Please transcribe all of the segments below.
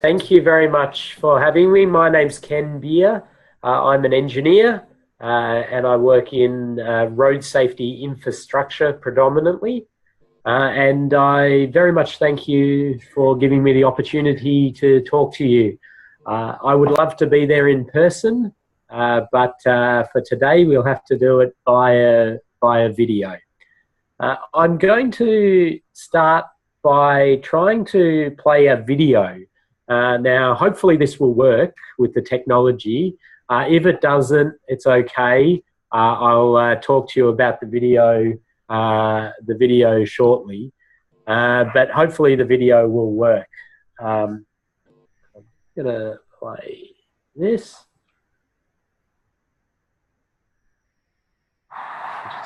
Thank you very much for having me. My name's Ken. I'm an engineer and I work in road safety infrastructure predominantly. And I very much thank you for giving me the opportunity to talk to you. I would love to be there in person, but for today we'll have to do it via video. I'm going to start by trying to play a video. Now, hopefully this will work with the technology. If it doesn't, it's okay. I'll talk to you about the video shortly. But hopefully the video will work. I'm gonna play this.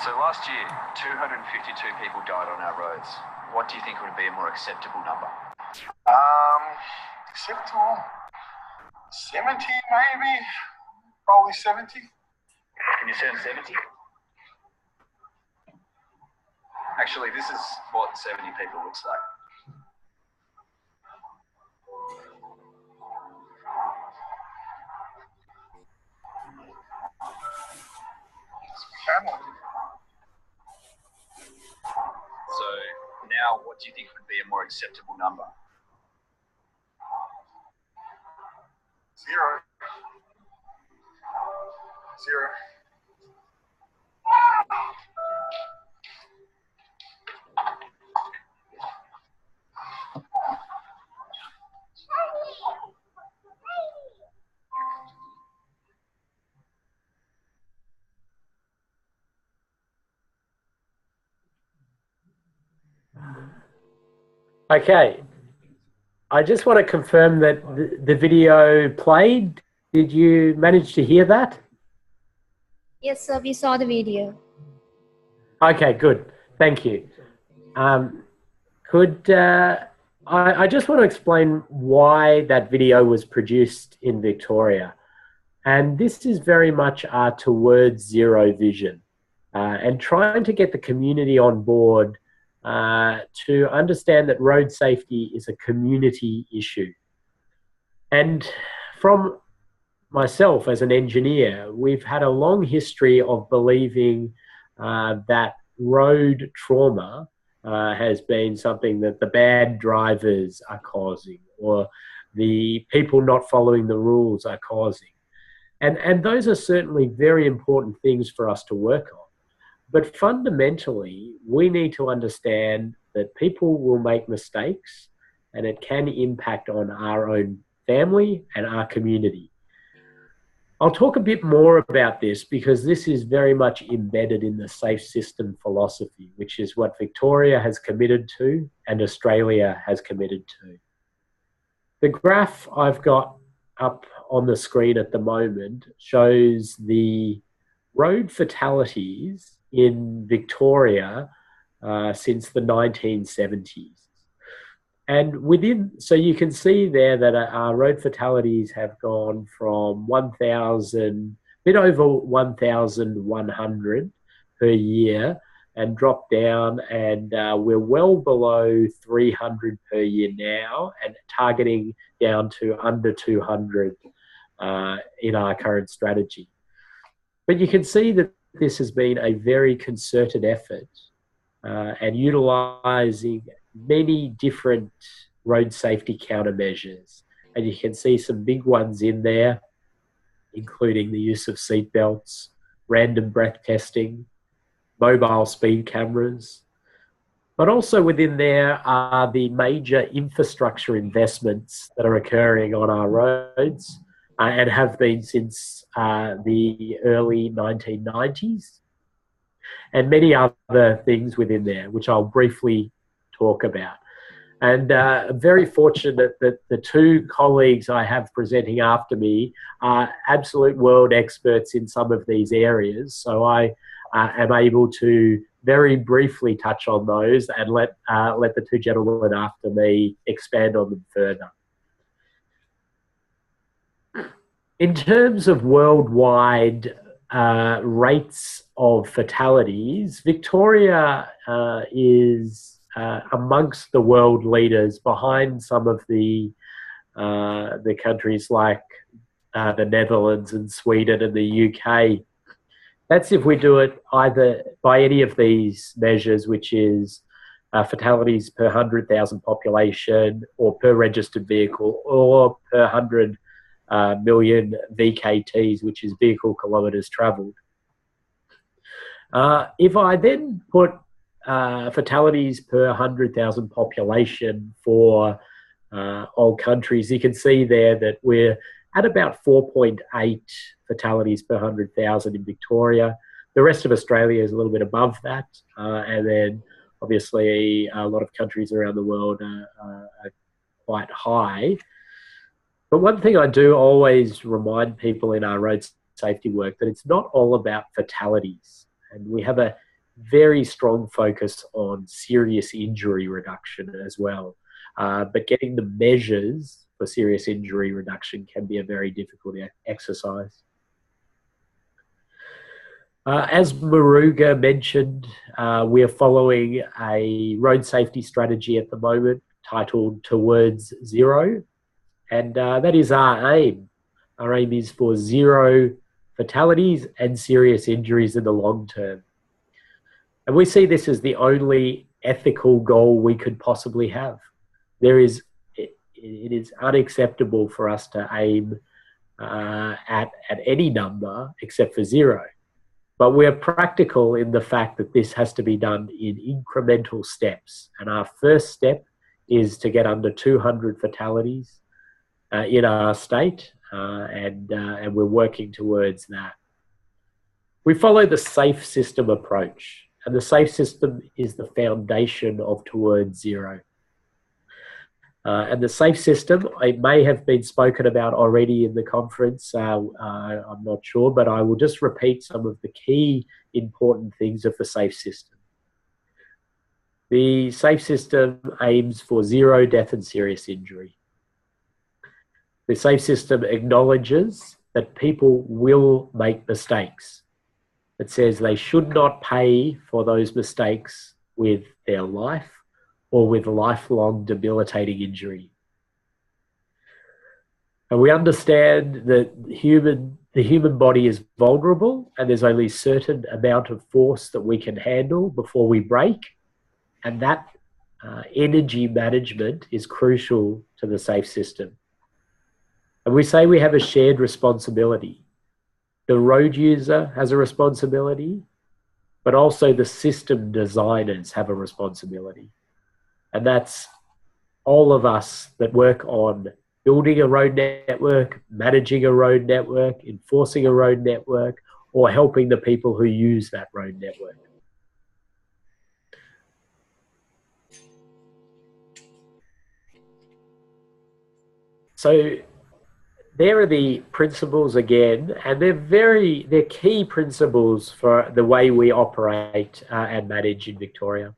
So last year, 252 people died on our roads. What do you think would be a more acceptable number? Acceptable? 70 maybe? Probably 70. Can you sound 70? Actually, this is what 70 people looks like. So now, what do you think would be a more acceptable number? 0. 0. Okay. I just want to confirm that the video played. Did you manage to hear that? Yes, sir, we saw the video. Okay, good. Thank you. I just want to explain why that video was produced in Victoria. And this is very much our towards zero vision and trying to get the community on board to understand that road safety is a community issue. And from myself as an engineer, we've had a long history of believing that road trauma has been something that the bad drivers are causing or the people not following the rules are causing. And those are certainly very important things for us to work on. But fundamentally, we need to understand that people will make mistakes and it can impact on our own family and our community. I'll talk a bit more about this because this is very much embedded in the safe system philosophy, which is what Victoria has committed to and Australia has committed to. The graph I've got up on the screen at the moment shows the road fatalities in Victoria since the 1970s. And so you can see there that our road fatalities have gone from 1,000, bit over 1,100 per year and dropped down, and we're well below 300 per year now and targeting down to under 200 in our current strategy. But you can see that this has been a very concerted effort and utilising many different road safety countermeasures. And you can see some big ones in there, including the use of seatbelts, random breath testing, mobile speed cameras. But also within there are the major infrastructure investments that are occurring on our roads and have been since the early 1990s, and many other things within there, which I'll briefly talk about. And I'm very fortunate that the two colleagues I have presenting after me are absolute world experts in some of these areas. So I am able to very briefly touch on those and let the two gentlemen after me expand on them further. In terms of worldwide rates of fatalities, Victoria is amongst the world leaders behind some of the the countries like the Netherlands and Sweden and the UK. That's if we do it either by any of these measures, which is fatalities per 100,000 population, or per registered vehicle, or per 100 million VKTs, which is vehicle kilometres travelled. If I then put fatalities per 100,000 population for all countries, you can see there that we're at about 4.8 fatalities per 100,000 in Victoria. The rest of Australia is a little bit above that. And then obviously a lot of countries around the world are quite high. But one thing I do always remind people in our road safety work, that it's not all about fatalities. And we have a very strong focus on serious injury reduction as well. But getting the measures for serious injury reduction can be a very difficult exercise. As Muruga mentioned, we are following a road safety strategy at the moment titled Towards Zero. And that is our aim. Our aim is for 0 fatalities and serious injuries in the long term. And we see this as the only ethical goal we could possibly have. It is unacceptable for us to aim at any number except for 0. But we're practical in the fact that this has to be done in incremental steps. And our first step is to get under 200 fatalities in our state, and we're working towards that. We follow the safe system approach, and the safe system is the foundation of Towards Zero. And the safe system, it may have been spoken about already in the conference, I'm not sure, but I will just repeat some of the key important things of the safe system. The safe system aims for 0 death and serious injury. The safe system acknowledges that people will make mistakes. It says they should not pay for those mistakes with their life or with lifelong debilitating injury. And we understand that the human body is vulnerable, and there's only a certain amount of force that we can handle before we break. And that energy management is crucial to the safe system. And we say we have a shared responsibility. The road user has a responsibility, but also the system designers have a responsibility. And that's all of us that work on building a road network, managing a road network, enforcing a road network, or helping the people who use that road network. So there are the principles again, and they're key principles for the way we operate and manage in Victoria.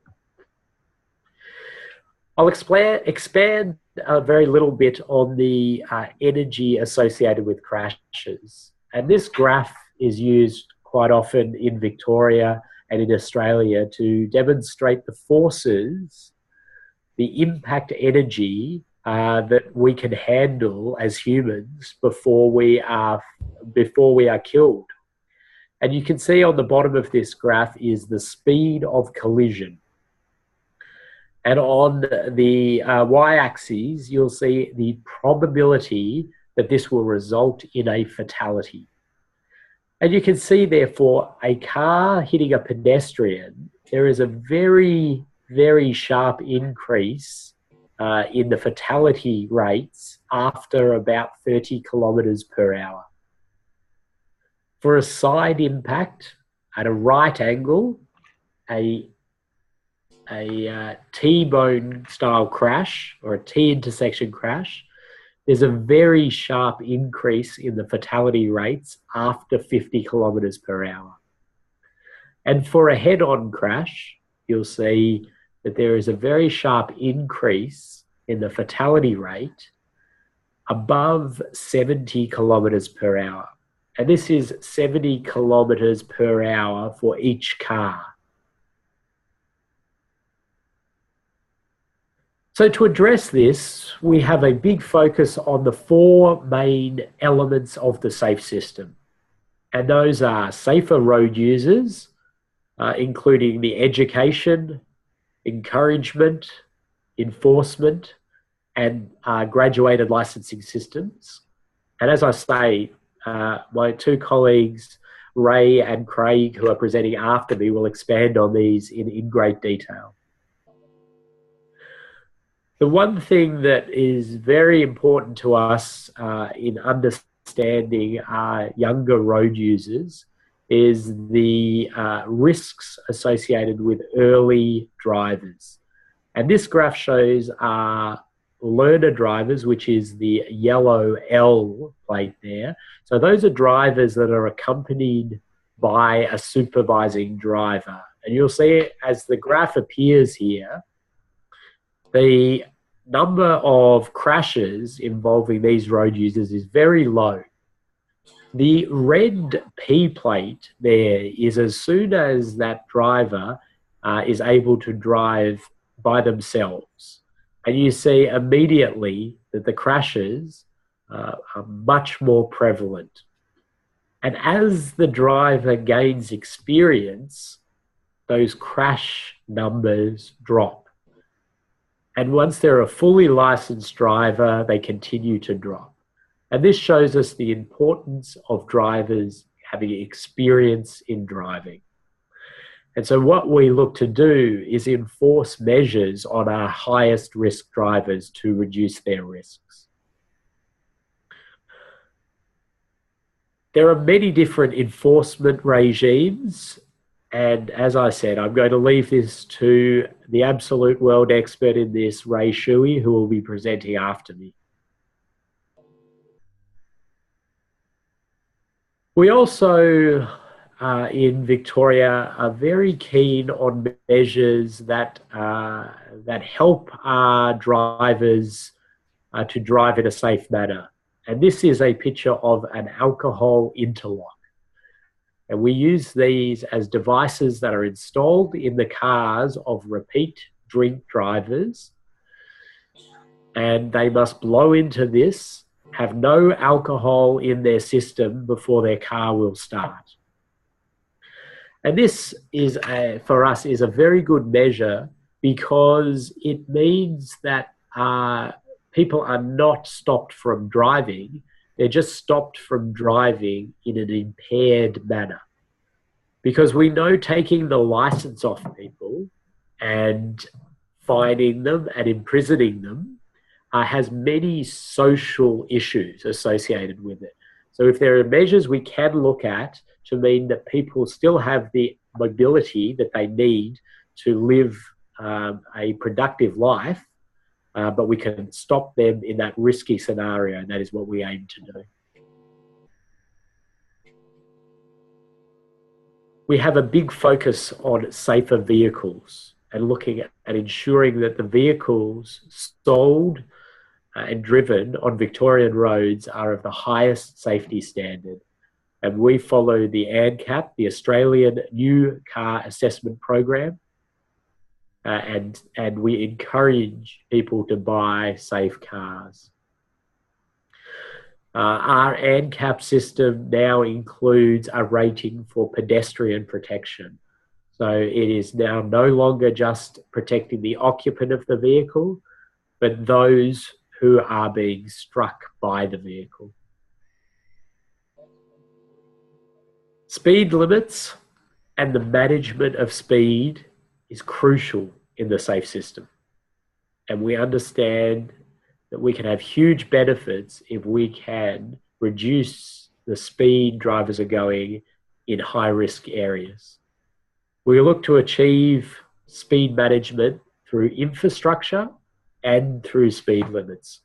I'll expand a very little bit on the energy associated with crashes. And this graph is used quite often in Victoria and in Australia to demonstrate the forces, the impact energy that we can handle as humans before we are killed. And you can see on the bottom of this graph is the speed of collision. And on the y-axis, you'll see the probability that this will result in a fatality. And you can see, therefore, a car hitting a pedestrian, there is a very, very sharp increase in the fatality rates after about 30 kilometres per hour. For a side impact at a right angle, a T-bone style crash or a T-intersection crash, there's a very sharp increase in the fatality rates after 50 kilometres per hour. And for a head-on crash, you'll see that there is a very sharp increase in the fatality rate above 70 kilometres per hour. And this is 70 kilometres per hour for each car. So to address this, we have a big focus on the four main elements of the SAFE system. And those are safer road users, including the education, encouragement, enforcement, and graduated licensing systems. And as I say, my two colleagues, Ray and Craig, who are presenting after me, will expand on these in great detail. The one thing that is very important to us in understanding our younger road users is the risks associated with early drivers. And this graph shows our learner drivers, which is the yellow L plate there. So those are drivers that are accompanied by a supervising driver. And you'll see as the graph appears here, the number of crashes involving these road users is very low. The red P plate there is as soon as that driver is able to drive by themselves. And you see immediately that the crashes are much more prevalent. And as the driver gains experience, those crash numbers drop. And once they're a fully licensed driver, they continue to drop. And this shows us the importance of drivers having experience in driving. And so what we look to do is enforce measures on our highest risk drivers to reduce their risks. There are many different enforcement regimes. And as I said, I'm going to leave this to the absolute world expert in this, Ray Shuey, who will be presenting after me. We also, in Victoria, are very keen on measures that help our drivers to drive in a safe manner. And this is a picture of an alcohol interlock. And we use these as devices that are installed in the cars of repeat drink drivers. And they must blow into this, have no alcohol in their system before their car will start. And this is for us is a very good measure because it means that people are not stopped from driving. They're just stopped from driving in an impaired manner. Because we know taking the license off people and fining them and imprisoning them has many social issues associated with it. So if there are measures we can look at to mean that people still have the mobility that they need to live a productive life, but we can stop them in that risky scenario, and that is what we aim to do. We have a big focus on safer vehicles and looking at ensuring that the vehicles sold and driven on Victorian roads are of the highest safety standard. And we follow the ANCAP, the Australian New Car Assessment Program, and we encourage people to buy safe cars. Our ANCAP system now includes a rating for pedestrian protection. So it is now no longer just protecting the occupant of the vehicle, but those who are being struck by the vehicle. Speed limits and the management of speed is crucial in the SAFE system. And we understand that we can have huge benefits if we can reduce the speed drivers are going in high-risk areas. We look to achieve speed management through infrastructure and through speed limits.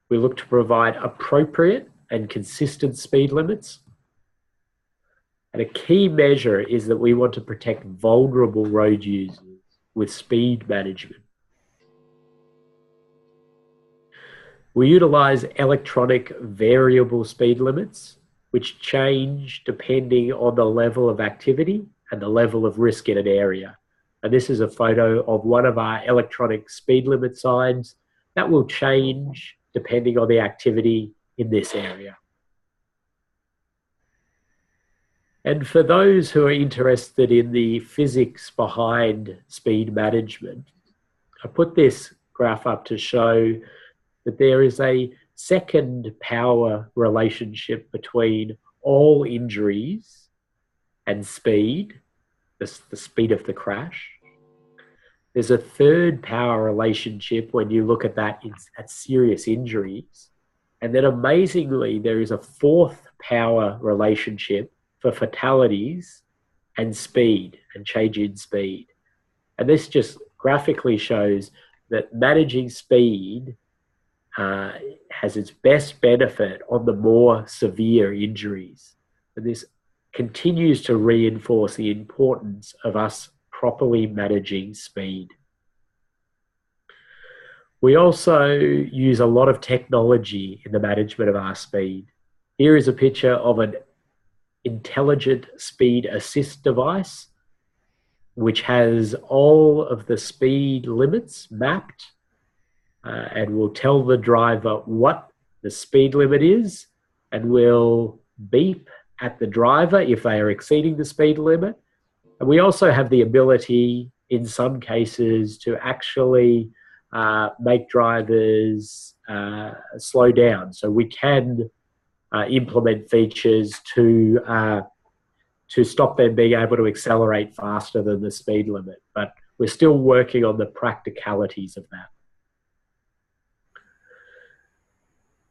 We look to provide appropriate and consistent speed limits. And a key measure is that we want to protect vulnerable road users with speed management. We utilize electronic variable speed limits, which change depending on the level of activity and the level of risk in an area. And this is a photo of one of our electronic speed limit signs that will change depending on the activity in this area. And for those who are interested in the physics behind speed management, I put this graph up to show that there is a second power relationship between all injuries and speed, the speed of the crash. There's a third power relationship when you look at that at serious injuries. And then amazingly, there is a fourth power relationship for fatalities and speed and change in speed. And this just graphically shows that managing speed has its best benefit on the more severe injuries. And this continues to reinforce the importance of us properly managing speed. We also use a lot of technology in the management of our speed. Here is a picture of an intelligent speed assist device, which has all of the speed limits mapped and will tell the driver what the speed limit is and will beep at the driver if they are exceeding the speed limit. And we also have the ability, in some cases, to actually make drivers slow down. So we can implement features to stop them being able to accelerate faster than the speed limit. But we're still working on the practicalities of that.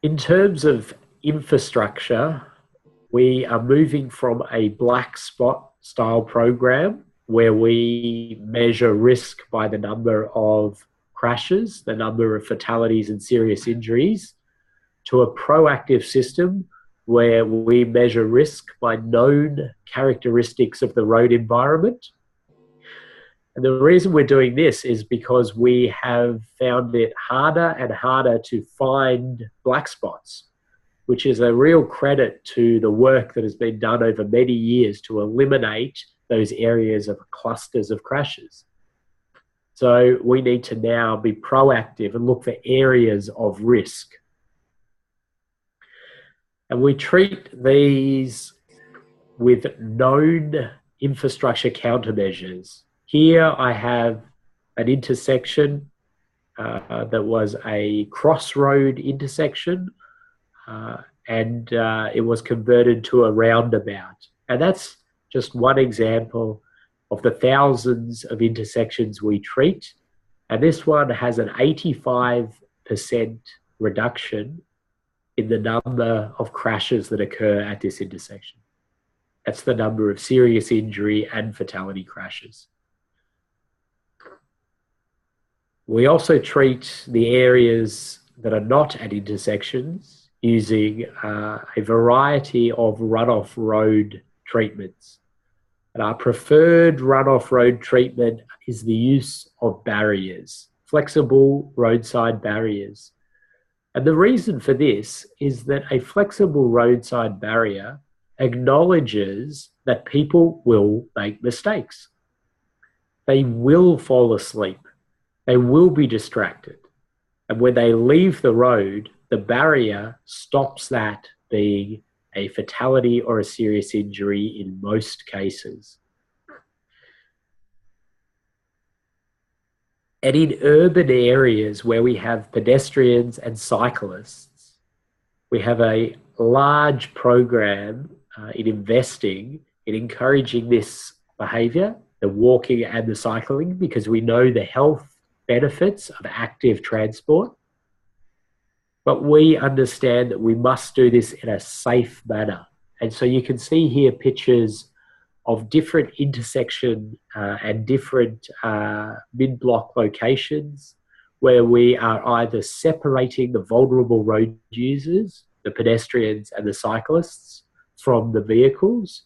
In terms of infrastructure, we are moving from a black spot style program where we measure risk by the number of crashes, the number of fatalities and serious injuries, to a proactive system where we measure risk by known characteristics of the road environment. And the reason we're doing this is because we have found it harder and harder to find black spots, which is a real credit to the work that has been done over many years to eliminate those areas of clusters of crashes. So we need to now be proactive and look for areas of risk. And we treat these with known infrastructure countermeasures. Here I have an intersection that was a crossroad intersection and it was converted to a roundabout. And that's just one example of the thousands of intersections we treat. And this one has an 85% reduction in the number of crashes that occur at this intersection. That's the number of serious injury and fatality crashes. We also treat the areas that are not at intersections using a variety of runoff road treatments. And our preferred runoff road treatment is the use of barriers, flexible roadside barriers. And the reason for this is that a flexible roadside barrier acknowledges that people will make mistakes. They will fall asleep. They will be distracted. And when they leave the road, the barrier stops that being a fatality or a serious injury in most cases. And in urban areas where we have pedestrians and cyclists, we have a large program in investing in encouraging this behavior, the walking and the cycling, because we know the health benefits of active transport. But we understand that we must do this in a safe manner. And so you can see here pictures of different intersection and different mid-block locations where we are either separating the vulnerable road users, the pedestrians and the cyclists, from the vehicles,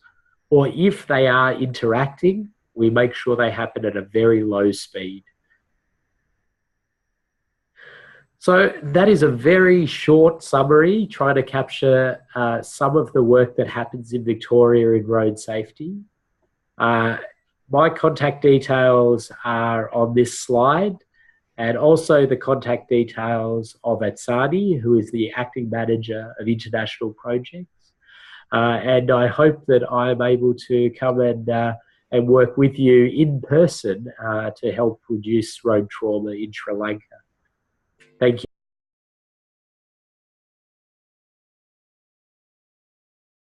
or if they are interacting, we make sure they happen at a very low speed. So that is a very short summary trying to capture some of the work that happens in Victoria in road safety. my contact details are on this slide, and also the contact details of Atsani, who is the acting manager of international projects. And I hope that I'm able to come and work with you in person to help reduce road trauma in Sri Lanka. Thank you.